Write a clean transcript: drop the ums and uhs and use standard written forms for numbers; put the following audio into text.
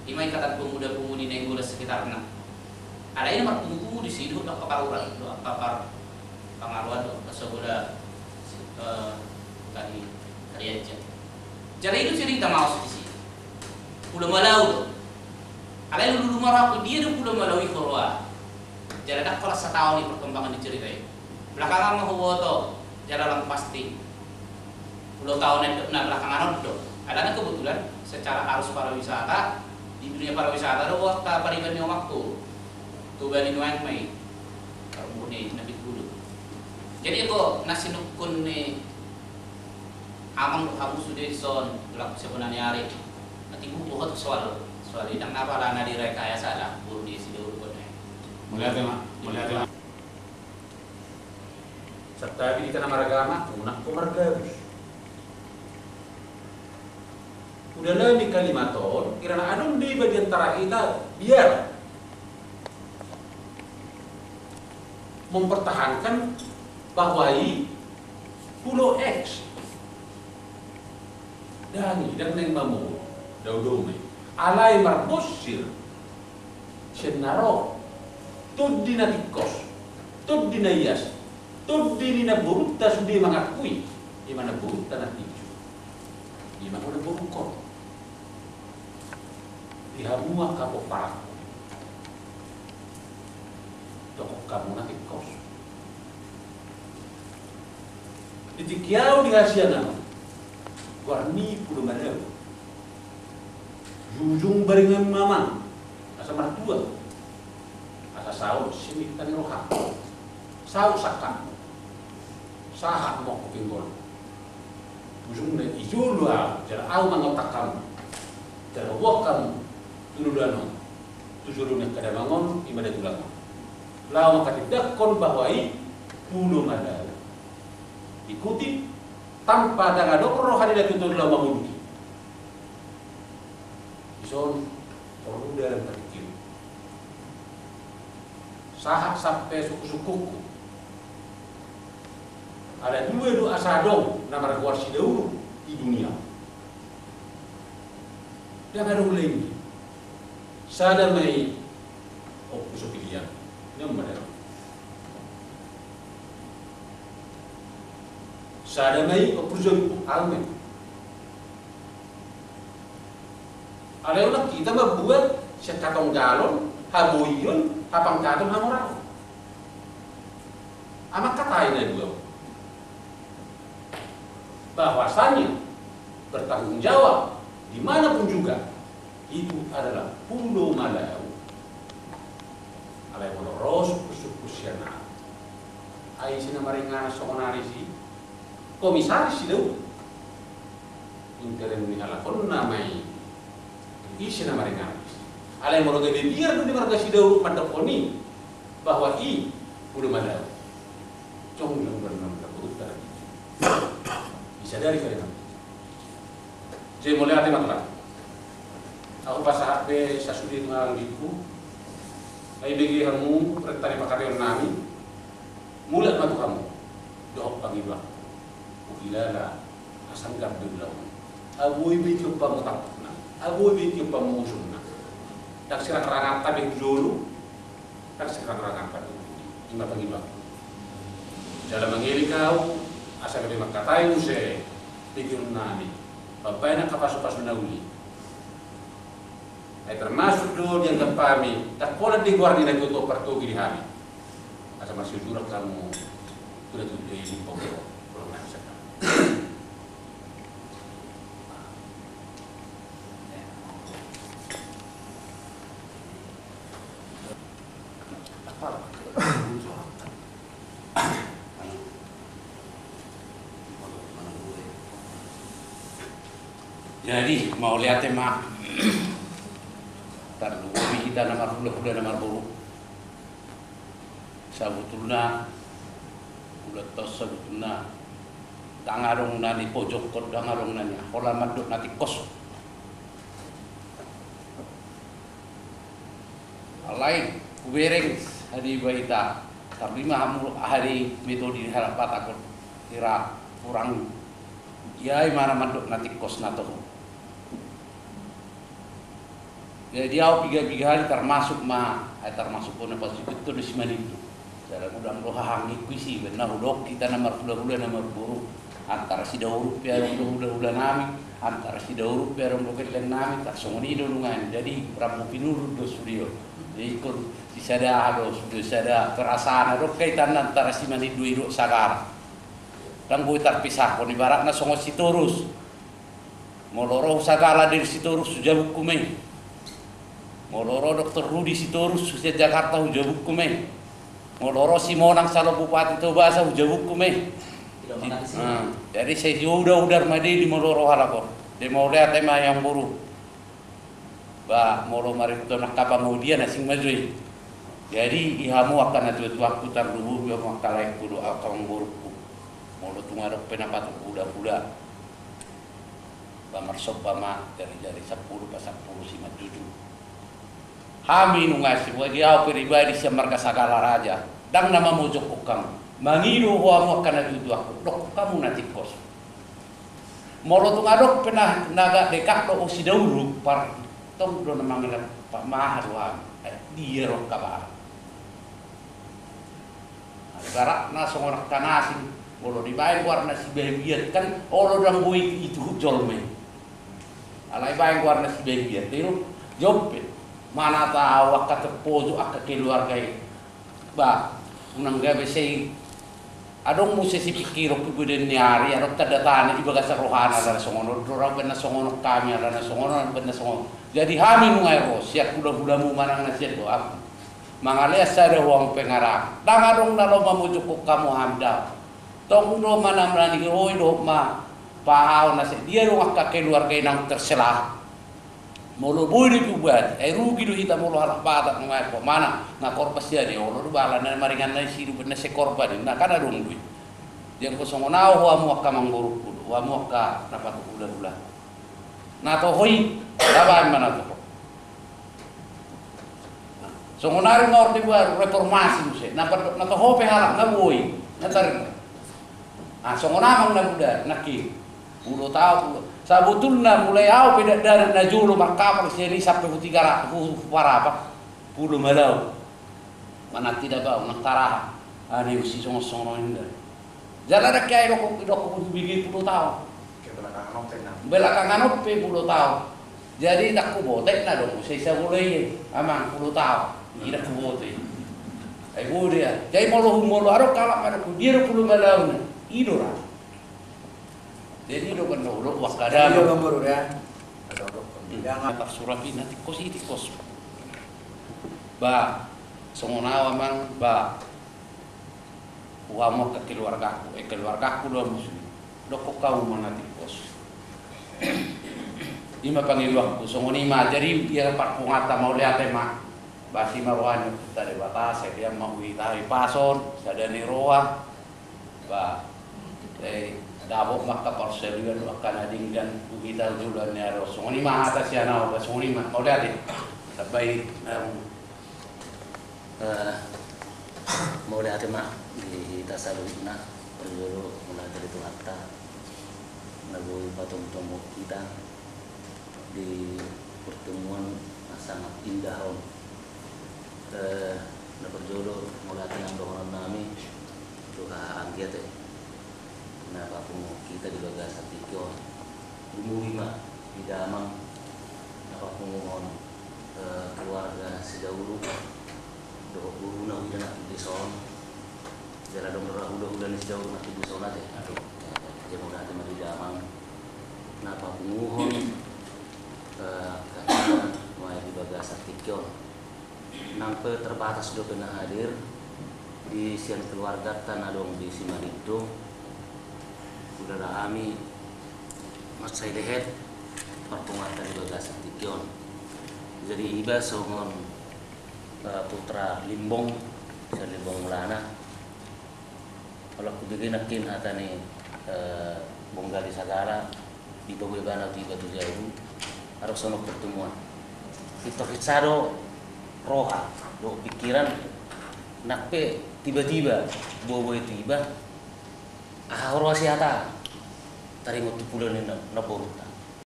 Ima ikatan pemuda-pemudi Nenggula sekitarnya. Ada ini nomor tunggu di sini udah kaparuran, udah kapar pengaruhan tuh sebuah tadi aja. Jadi itu cerita mau di sini. Pulau Malau tuh. Ada yang dulu marah aku dia tuh Pulau Malau itu keluar. Jadi tak kelas setahun di perkembangan diceritain. Belakangan mau foto, jalan pasti. Pulau tahun itu, nah belakangan itu. Ada kebetulan secara arus pariwisata di dunia pariwisata ada waktu paribannya waktu. Tuh bani nuan mai, karbone nabi dulu. Jadi kok nasi nukun nih, amang kamu sudah son, gelap sebenarnya hari. Nanti buku hot soal ini kenapa lana direkayasa lah, buru di sini dulu nih. Melihat ya, serta di tanah maragama, unak pemargabus. Udahlah di Kalimantan, kirana adon di bagian tara kita biar mempertahankan bahwa Pulau X dan neng mamu daudome alai marbosir senaro tud dinatikos tud dinayas tud dinina burutta sudi mangakui di mana burutta natiju di mana udah burukon dihamua kapok parak toko kamu nanti kos. Ditikiau di Asiana, warni Pulau Malau, jujung baringan mamang, asa mertua, asa saud sini tani roha, saud sakam, sahak mau kupinggol, jujung dan ijo luar, jara au mangotak kamu, jara wak kamu, tunudano, tujurunya kada bangun ibadah tulang. Lalu maka tidak kon bahwai Pulau Malau ikuti tanpa ada roh hadirat untuk lama mudi. Ison perlu dalam terkir. Sahak sampai suku-sukuku. Ada dua asadong nama raguar sidau di dunia. Dan ada lagi. Sadar mai kusuk pilihan. Nomor sadamai opurjoi almen. Ada orang kita membuat sekatong galon, haboyon, hapang katon hamorau. Amat kata ini dua. Bahwasanya bertanggung jawab dimanapun juga itu adalah Pulau Malau. Alai monoros kusyana. Ai sina maringa sokonari si komisaris si deu. Interen ni ala kon namai. Isina maringa. Alai monoge biar tu di marga si deu mandaponi bahwa Pulau Malau. Cong yang bernama Putra. Bisa dari kalian. Jadi mulai hati makna. Aku pas HP sasudi ngal diku. Ay bagi kamu perintah makarion nami mulat matu kamu dohok pangibah ukilala asang gabdo lawan aboy bityo pamutapna aboy bityo pamusumna dak sira karangan tabe dulu dak sira karangan padu ima pangibah dalam mangili kau asa gabe makatai use bikin nami babayna kapasu-pasu nauli. Termasuk dulu yang kepami, tak boleh diguardi lagi untuk pertugi di hari. Asa masih jurak kamu sudah tujuh ini pokok belum bisa. Jadi mau lihat tema tarlu kita nomor 10 nomor 10 sabutulna udah tos sabutulna tangarong nani pojok kod tangarong nani hola maduk nati kos alai kubereng hari baita tapi mahamul hari metode harapat aku kira kurang ya mana maduk nati kos nato Jadi au piga hari termasuk pun apa sih itu di sini itu. Cara udang doha hangi kuisi benar udok kita nomor nomor buru antara si dauru piarong udah nami antara si dauru piarong kelen nami tak songoni dolungan. Jadi Prabu Pinurut do studio. Jadi ikut si sada do studio sada perasaan do kaitan antara si mani dua idok sagar. Dan gue terpisah kon ibaratna songo Sitorus. Moloro sagala dari Sitorus sujabuk kumeng. Moloro Dr. Rudi Sitorus sujat Jakarta hujabuk kumeng. Moloro Simonang Salo Bupati Tobasa hujabuk kumeng. Jadi saya udah madi di Moloro halako. Di mau lihat tema yang buruk. Ba molo mari kita nak kapang dia nasing majui. Jadi ihamu akan atu waktu tarluhu yang makalai kudu akan buruk. Molo tungarok penapat budak-budak. Bamarsop bama dari 10 pas 10 si majuju. Hami nungasi wagi au pribadi si marga sagala raja. Dang nama mojok ukang. Mangido ho amo kana dudu aku. Dok kamu nanti kos. Molo tungarok penah naga dekak do si dauru par tong do namangila Pak Maharwan. Dia rok kabar. Garak na songorak kanasing Olo di bayang warna si bebiat kan olo dang bui itu jolme. Alai bayang warna si bebiat itu jompe. Mana tahu akak terpojo akak keluarga ba unang gabe sei adong musi si pikir ko buden nyari adok tadatane ibaga sa rohana dan songono dorang benar songono kami dan songono benar songono. Jadi hamin ngai ro siap budak-budakmu manang nasihat doa. Mangalia sada wong pengarang. Dang adong nalo mamujuk kamu hamda. Tong do mana melani hoi do ma pahau nasi dia do akak keluarga nang terselah. Molo boy di buat rugi do hita molo halak batak ngai ko mana na korpas dia di olo do bala na maringan na sidu bener se korban na kana dong duit. Yang ko songonau ho amu akak mangguru kudu amu akak dapat ulah-ulah. Na to hoi daban mana to. Songonari ngor di buat reformasi muse na to ho pe halak na boy na tarik. Songonamang na budak naki 10 tahun sabutulna mulai au beda dari najulu markamar sini sampai 300 apa 10 malau mana tidak bau nakara ani usi songo ini jalan ada kiai rokok bigi 10 tahun belakangan ope 10 tahun jadi tak kubotek na dong saya boleh amang 10 tahun tidak kubotek ayo dia jadi molo arok kalak ada dia 10 malau idora. Jadi do kan do wakada do gambar ya. Jangan tak surapi nanti kos. Ba songonawa mang ba uamo ke keluargaku do muslim. Do ko kau manati kos. Ima pangiluang ku songonima jadi dia parpungata mau lihat ema basi marwan tadi batas dia mau itari pason sadani roa ba dabok maka parseluan akan ading dan kita jualan nero songoni mah atas ya nau songoni mah mau lihat tapi mau lihat mah di tasaluna perjuru mulai dari itu hatta lagu patung tombok kita di pertemuan sangat indah na perjuru mulai dengan doa nami doa anggiat kenapa kita di Bagasa Tikyo umuhi mah di damang apa penguhon keluarga sedaulu doa guru na udah nak di son jalan dong udah di sedaulu nak di son aja aduh jangan udah ada di damang kenapa penguhon kalian mau di Bagasa Tikyo nampak terbatas sudah pernah hadir di siang keluarga tanah dong di Simanito udara kami mas saya lihat perpungatan di Bagasa Tikyon jadi iba songon putra Limbong sa Limbong Lana kalau aku bikin nakin atane bonggali sagara di bawah tiba tu jauh harus sonok pertemuan kita kisado roha do pikiran nakpe tiba-tiba bawa tiba roha siata tari ngutu pulau ni na boruta